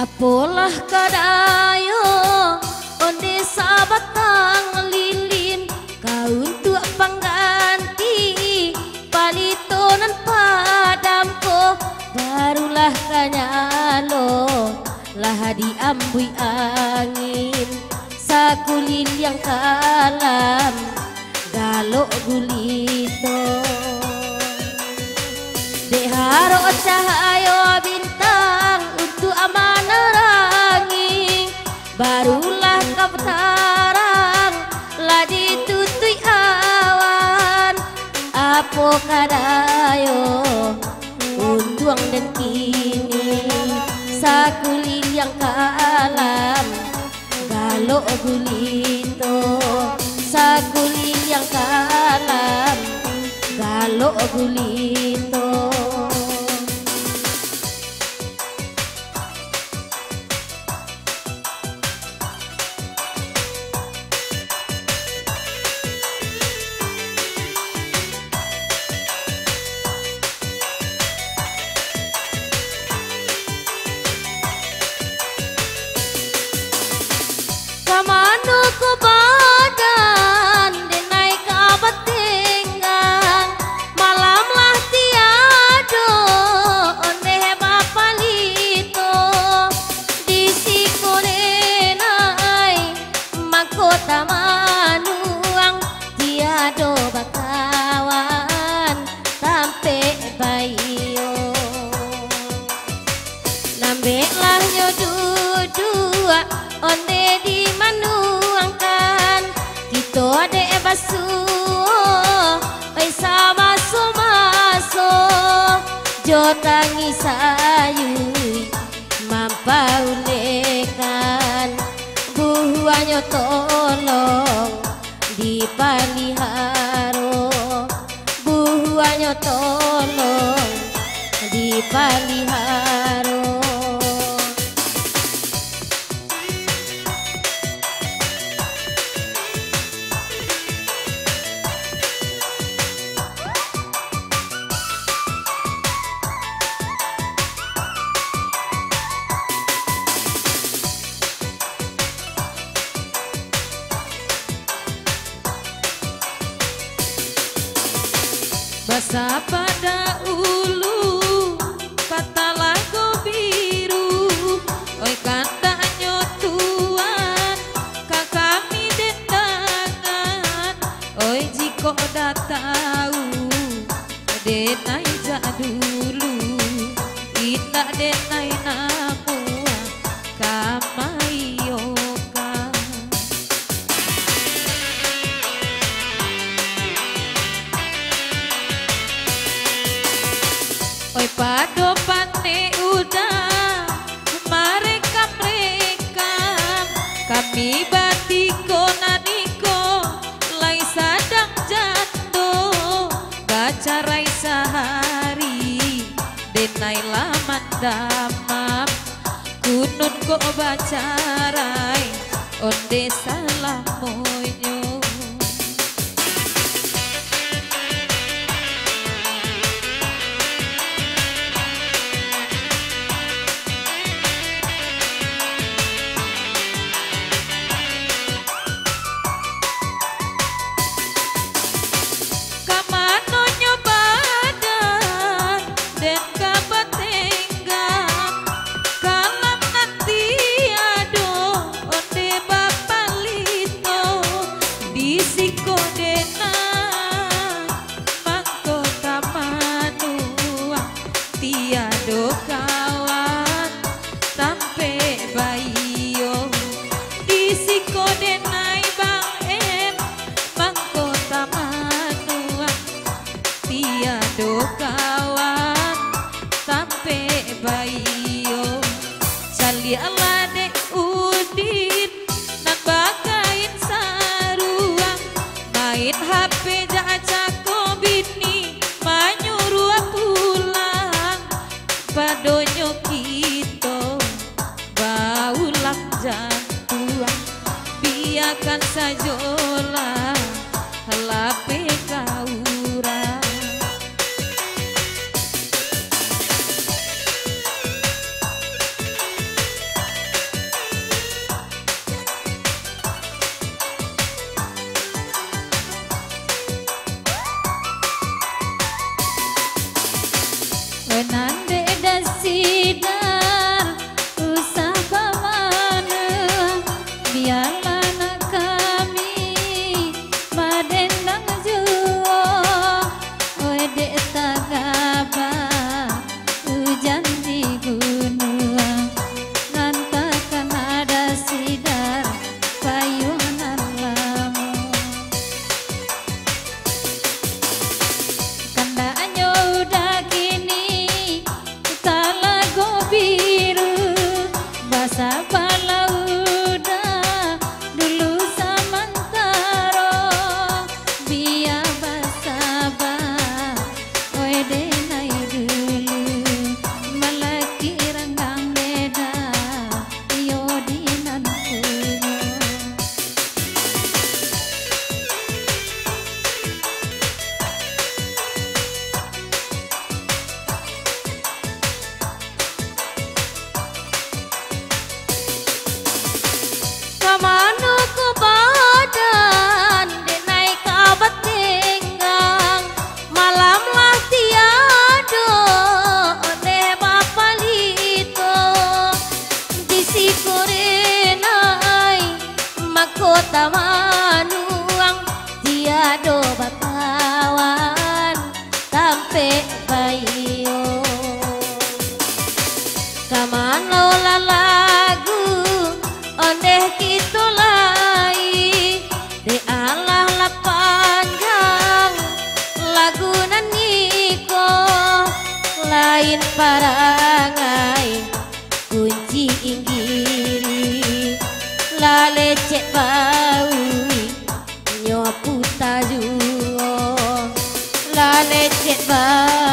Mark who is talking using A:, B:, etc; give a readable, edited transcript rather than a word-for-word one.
A: Apolah kadayo onde sabatang lilin kaun tua pangganti palitonan padamko barulah kanyalo lah diambui angin sakulil yang kalam galok gulito deharo cahayo bintang untuk amanah rangi barulah kaptarang lah ditutui awan apo kadayo unduang dan kini sakulil yang kalam galok gulito sakulil yang kalam galok gulito kamano ko badan denai kabatengang malam lah tiado onde bapalito di sikorenai makota manuang tiado bakawan sampai bayo nambe lah nyodudua onde di manuangkan kita de basu oi sama sumaso jo tangi sayu mampaulekan buahnya tolong dipaliharo buahnya tolong dipaliharo basah pada ulu kata lagu biru oi katanya tuan kakami dendangan oi jiko dah tahu denai jak dulu kita denai nakua kamayoka oi pado pane udah mereka kami batiko naniko lai sadang jatuh bacarai sehari denai laman damam kunun ko bacarai onde salah monyo kawan sampai bayo cali alade udin nak bakain saruang main HP jacako bini manyuruh pulang padonyo kita baulang jantuang biarkan sajolah halape kaurang
B: kain parangai kunci inggiri la lecet baui nyopu tajuo la lecet baui